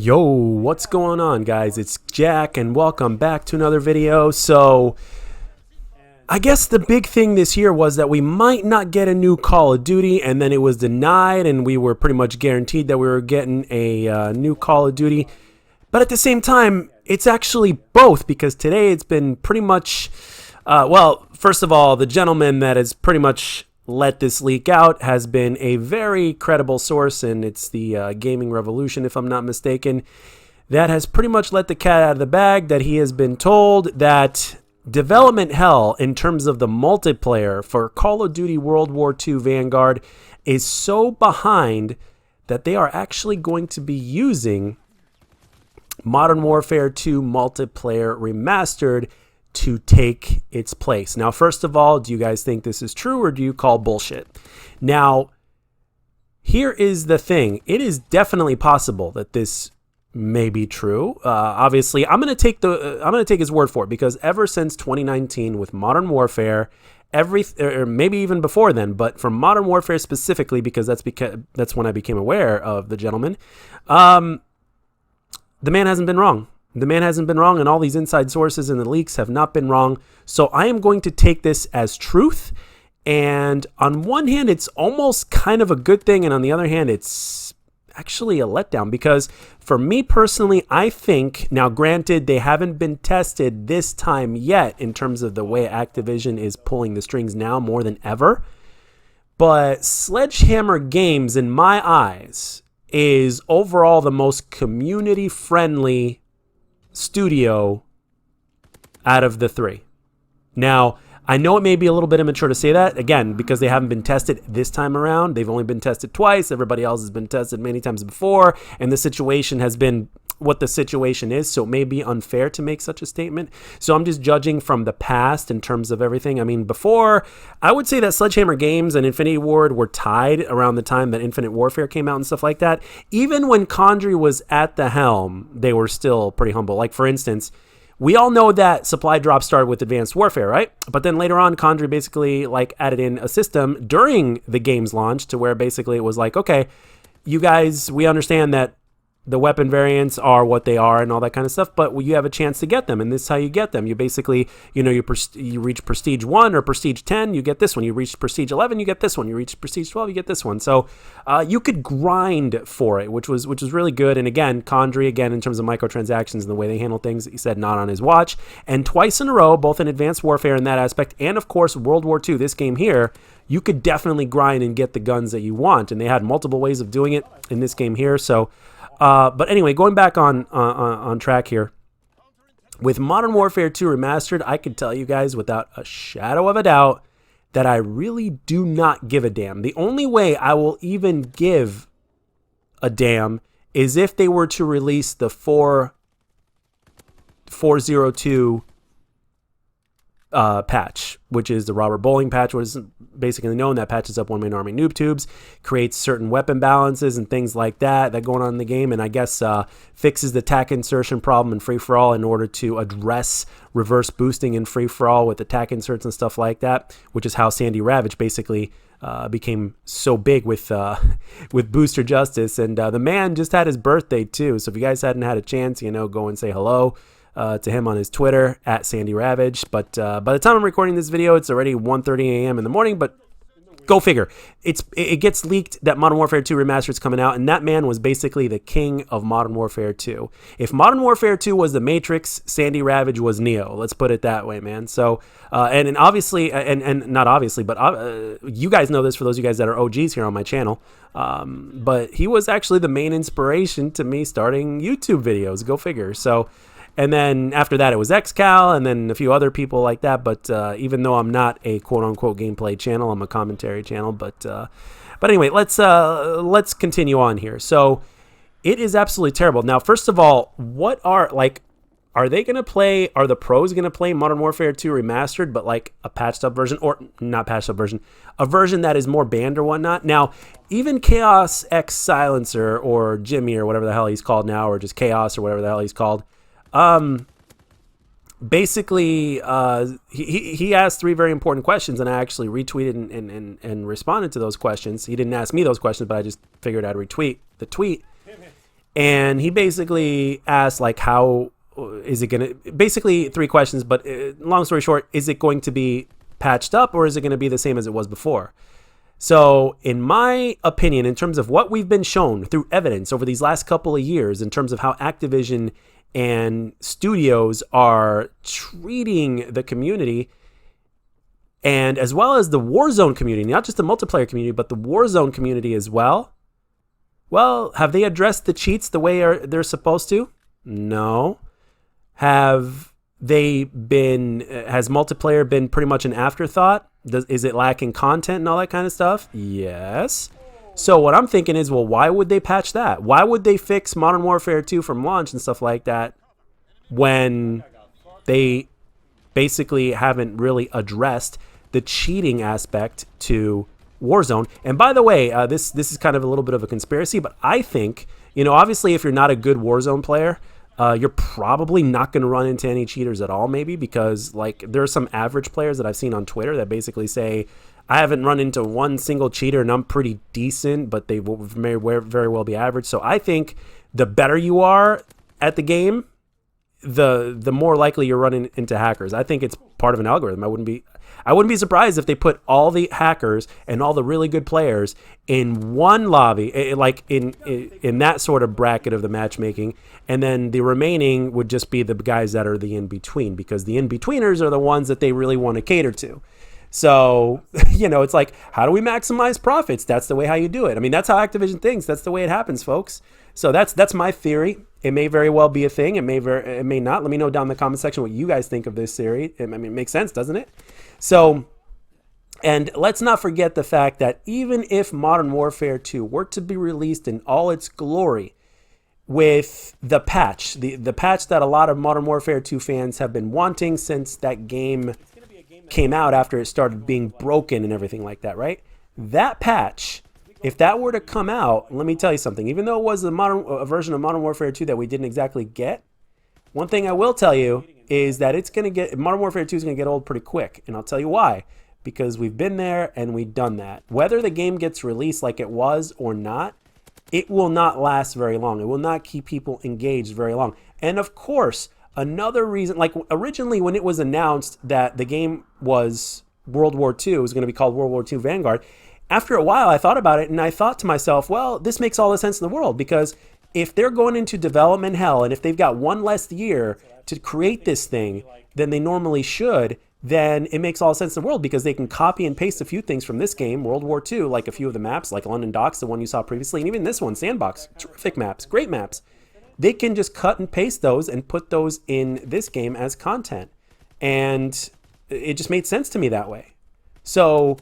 Yo, what's going on, guys? It's Jack and welcome back to another video. So I guess the big thing this year was that we might not get a new Call of Duty, and then it was denied, and we were pretty much guaranteed that we were getting a new Call of Duty. But at the same time, it's actually both, because today it's been pretty much, well, first of all, the gentleman that has pretty much let this leak out has been a very credible source, and it's the Gaming Revolution, if I'm not mistaken, that has pretty much let the cat out of the bag, that he has been told that development hell in terms of the multiplayer for Call of Duty World War II Vanguard is so behind that they are actually going to be using Modern Warfare 2 Multiplayer Remastered to take its place. Now, first of all, do you guys think this is true, or do you call bullshit? Now, here is the thing. It is definitely possible that this may be true. Obviously, I'm going to take his word for it, because ever since 2019 with Modern Warfare, or maybe even before then, but for Modern Warfare specifically, because that's when I became aware of the gentleman, the man hasn't been wrong. The man hasn't been wrong, and all these inside sources and the leaks have not been wrong. So I am going to take this as truth. And on one hand, it's almost kind of a good thing, and on the other hand, it's actually a letdown, because for me personally, I think, now granted, they haven't been tested this time yet in terms of the way Activision is pulling the strings now more than ever, but Sledgehammer Games, in my eyes, is overall the most community-friendly studio out of the three. Now, I know it may be a little bit immature to say that, again, because they haven't been tested this time around. They've only been tested twice. Everybody else has been tested many times before, and the situation has been what the situation is, so it may be unfair to make such a statement. So I'm just judging from the past in terms of everything. I mean, before, I would say that Sledgehammer Games and Infinity Ward were tied around the time that Infinite Warfare came out and stuff like that. Even when Condrey was at the helm, they were still pretty humble. Like, for instance, we all know that supply drop started with Advanced Warfare, right? But then later on, Condrey basically added in a system during the game's launch to where basically it was like, okay, you guys, we understand that the weapon variants are what they are and all that kind of stuff, but you have a chance to get them, and this is how you get them. You basically, you reach Prestige 1 or Prestige 10, you get this one. You reach Prestige 11, you get this one. You reach Prestige 12, you get this one. So you could grind for it, which was really good. And again, Condrey, in terms of microtransactions and the way they handle things, he said not on his watch. And twice in a row, both in Advanced Warfare in that aspect, and of course World War II, this game here, you could definitely grind and get the guns that you want. And they had multiple ways of doing it in this game here. So but anyway, going back on track here, with Modern Warfare 2 Remastered, I can tell you guys without a shadow of a doubt that I really do not give a damn. The only way I will even give a damn is if they were to release the 4.02 patch, which is the Robert Bowling patch, what is basically known. That patches up one-man army noob tubes, creates certain weapon balances and things like that going on in the game, and I guess fixes the tack insertion problem in free-for-all in order to address reverse boosting in free-for-all with attack inserts and stuff like that, which is how Sandy Ravage basically became so big with Booster Justice. And the man just had his birthday too, so if you guys hadn't had a chance, go and say hello to him on his Twitter, at Sandy Ravage. But by the time I'm recording this video, it's already 1:30 a.m. in the morning, but go figure. It gets leaked that Modern Warfare 2 Remastered is coming out, and that man was basically the king of Modern Warfare 2. If Modern Warfare 2 was the Matrix, Sandy Ravage was Neo. Let's put it that way, man. So, and obviously, and not obviously, but you guys know this, for those of you guys that are OGs here on my channel, but he was actually the main inspiration to me starting YouTube videos. Go figure. So, and then after that, it was XCal, and then a few other people like that. But even though I'm not a quote-unquote gameplay channel, I'm a commentary channel. But anyway, let's continue on here. So it is absolutely terrible. Now, first of all, are they going to play? Are the pros going to play Modern Warfare 2 Remastered, but like a patched up version, or not patched up version, a version that is more banned or whatnot? Now, even Chaos X Silencer or Jimmy or whatever the hell he's called now, or just Chaos or whatever the hell he's called. Basically, he asked 3 very important questions, and I actually retweeted and responded to those questions. He didn't ask me those questions, but I just figured I'd retweet the tweet. And he basically asked, like, how is it going to, basically three questions, but long story short, is it going to be patched up or is it going to be the same as it was before? So, in my opinion, in terms of what we've been shown through evidence over these last couple of years, in terms of how Activision and studios are treating the community, and as well as the Warzone community, not just the multiplayer community, but the Warzone community as well. Well, have they addressed the cheats the way they're supposed to? No. Has multiplayer been pretty much an afterthought? Is it lacking content and all that kind of stuff? Yes. So what I'm thinking is, well, why would they patch that? Why would they fix Modern Warfare 2 from launch and stuff like that when they basically haven't really addressed the cheating aspect to Warzone? And by the way, this is kind of a little bit of a conspiracy, but I think, obviously if you're not a good Warzone player, you're probably not going to run into any cheaters at all, maybe, because like there are some average players that I've seen on Twitter that basically say, I haven't run into one single cheater and I'm pretty decent, but they may very well be average. So I think the better you are at the game, the more likely you're running into hackers. I think it's part of an algorithm. I wouldn't be surprised if they put all the hackers and all the really good players in one lobby, like in that sort of bracket of the matchmaking, and then the remaining would just be the guys that are the in-between, because the in-betweeners are the ones that they really want to cater to. So, it's like, how do we maximize profits? That's the way how you do it. I mean, that's how Activision thinks. That's the way it happens, folks. So that's my theory. It may very well be a thing. It may not. Let me know down in the comment section what you guys think of this theory. I mean, it makes sense, doesn't it? So, and let's not forget the fact that even if Modern Warfare 2 were to be released in all its glory with the patch, the patch that a lot of Modern Warfare 2 fans have been wanting since that game came out after it started being broken and everything like that, right? That patch, if that were to come out, let me tell you something. Even though it was a version of Modern Warfare 2 that we didn't exactly get, one thing I will tell you is that Modern Warfare 2 is going to get old pretty quick. And I'll tell you why. Because we've been there and we've done that. Whether the game gets released like it was or not, it will not last very long. It will not keep people engaged very long. And of course, another reason, like originally when it was announced that the game was World War II, it was going to be called World War II Vanguard, after a while I thought about it and I thought to myself, well, this makes all the sense in the world, because if they're going into development hell and if they've got one less year to create this thing than they normally should, then it makes all the sense in the world, because they can copy and paste a few things from this game, World War II, like a few of the maps, like London Docks, the one you saw previously, and even this one, Sandbox, terrific maps, great maps. They can just cut and paste those and put those in this game as content. And it just made sense to me that way. So,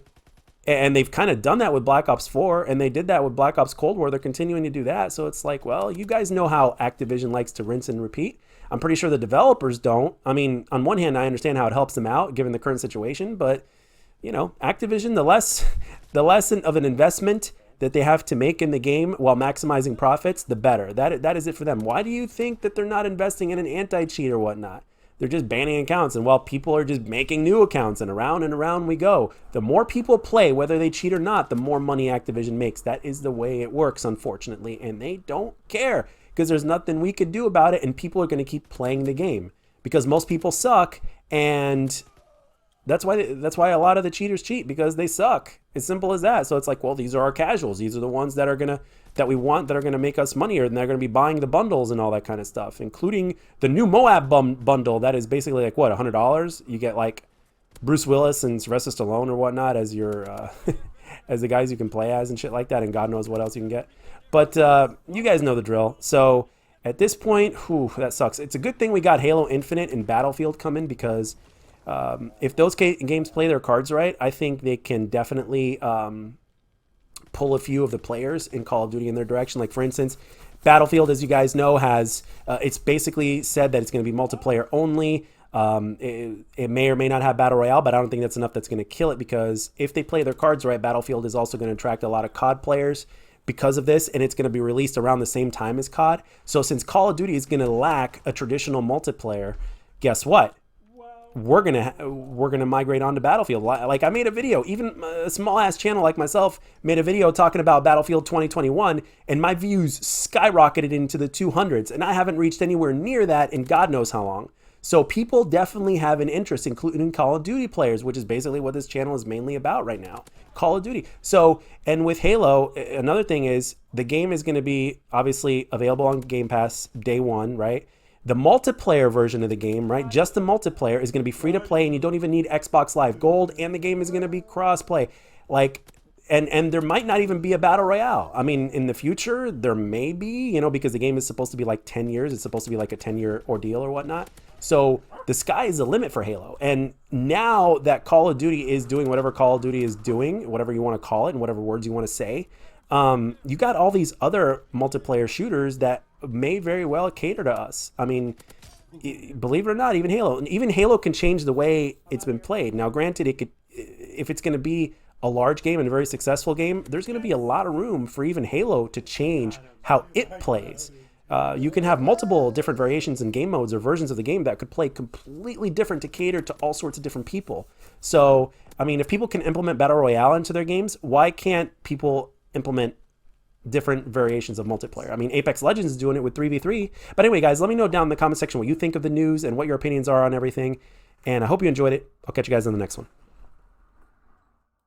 and they've kind of done that with Black Ops 4, and they did that with Black Ops Cold War. They're continuing to do that. So it's like, well, you guys know how Activision likes to rinse and repeat. I'm pretty sure the developers don't. I mean, on one hand, I understand how it helps them out given the current situation, but, Activision, the less of an investment that they have to make in the game while maximizing profits, the better. That is it for them. Why do you think that they're not investing in an anti-cheat or whatnot? They're just banning accounts, and while people are just making new accounts, and around we go. The more people play, whether they cheat or not, the more money Activision makes. That is the way it works, unfortunately, and they don't care, because there's nothing we could do about it, and people are going to keep playing the game because most people suck, and that's why a lot of the cheaters cheat, because they suck. It's simple as that. So it's like, well, these are our casuals. These are the ones that are we want, that are gonna make us money, and they're gonna be buying the bundles and all that kind of stuff, including the new Moab bundle that is basically like what, $100. You get like Bruce Willis and Sylvester Stallone or whatnot as your as the guys you can play as and shit like that, and God knows what else you can get. But you guys know the drill. So at this point, that sucks. It's a good thing we got Halo Infinite and Battlefield coming, because if those games play their cards right, I think they can definitely pull a few of the players in Call of Duty in their direction. Like, for instance, Battlefield, as you guys know, has it's basically said that it's going to be multiplayer only. It may or may not have Battle Royale, but I don't think that's enough that's going to kill it, because if they play their cards right, Battlefield is also going to attract a lot of COD players because of this, and it's going to be released around the same time as COD. So since Call of Duty is going to lack a traditional multiplayer, guess what? we're gonna migrate on to Battlefield. Like I made a video, even a small ass channel like myself made a video talking about Battlefield 2021, and my views skyrocketed into the 200s, and I haven't reached anywhere near that in God knows how long. So people definitely have an interest, including Call of Duty players, which is basically what this channel is mainly about right now. Call of Duty. So, and with Halo, another thing is the game is going to be obviously available on Game Pass day one, right? The multiplayer version of the game, right? Just the multiplayer is going to be free to play, and you don't even need Xbox Live Gold, and the game is going to be cross-play. Like, and there might not even be a battle royale. I mean, in the future, there may be, you know, because the game is supposed to be like 10 years. It's supposed to be like a 10-year ordeal or whatnot. So the sky is the limit for Halo. And now that Call of Duty is doing whatever Call of Duty is doing, whatever you want to call it, and whatever words you want to say, you got all these other multiplayer shooters that may very well cater to us. I mean, believe it or not, even Halo can change the way it's been played. Now, granted, it could, if it's going to be a large game and a very successful game, there's going to be a lot of room for even Halo to change how it plays. You can have multiple different variations in game modes or versions of the game that could play completely different to cater to all sorts of different people. So, I mean, if people can implement Battle Royale into their games, why can't people implement different variations of multiplayer? I mean, Apex Legends is doing it with 3v3. But anyway, guys, let me know down in the comment section what you think of the news and what your opinions are on everything. And I hope you enjoyed it. I'll catch you guys in the next one.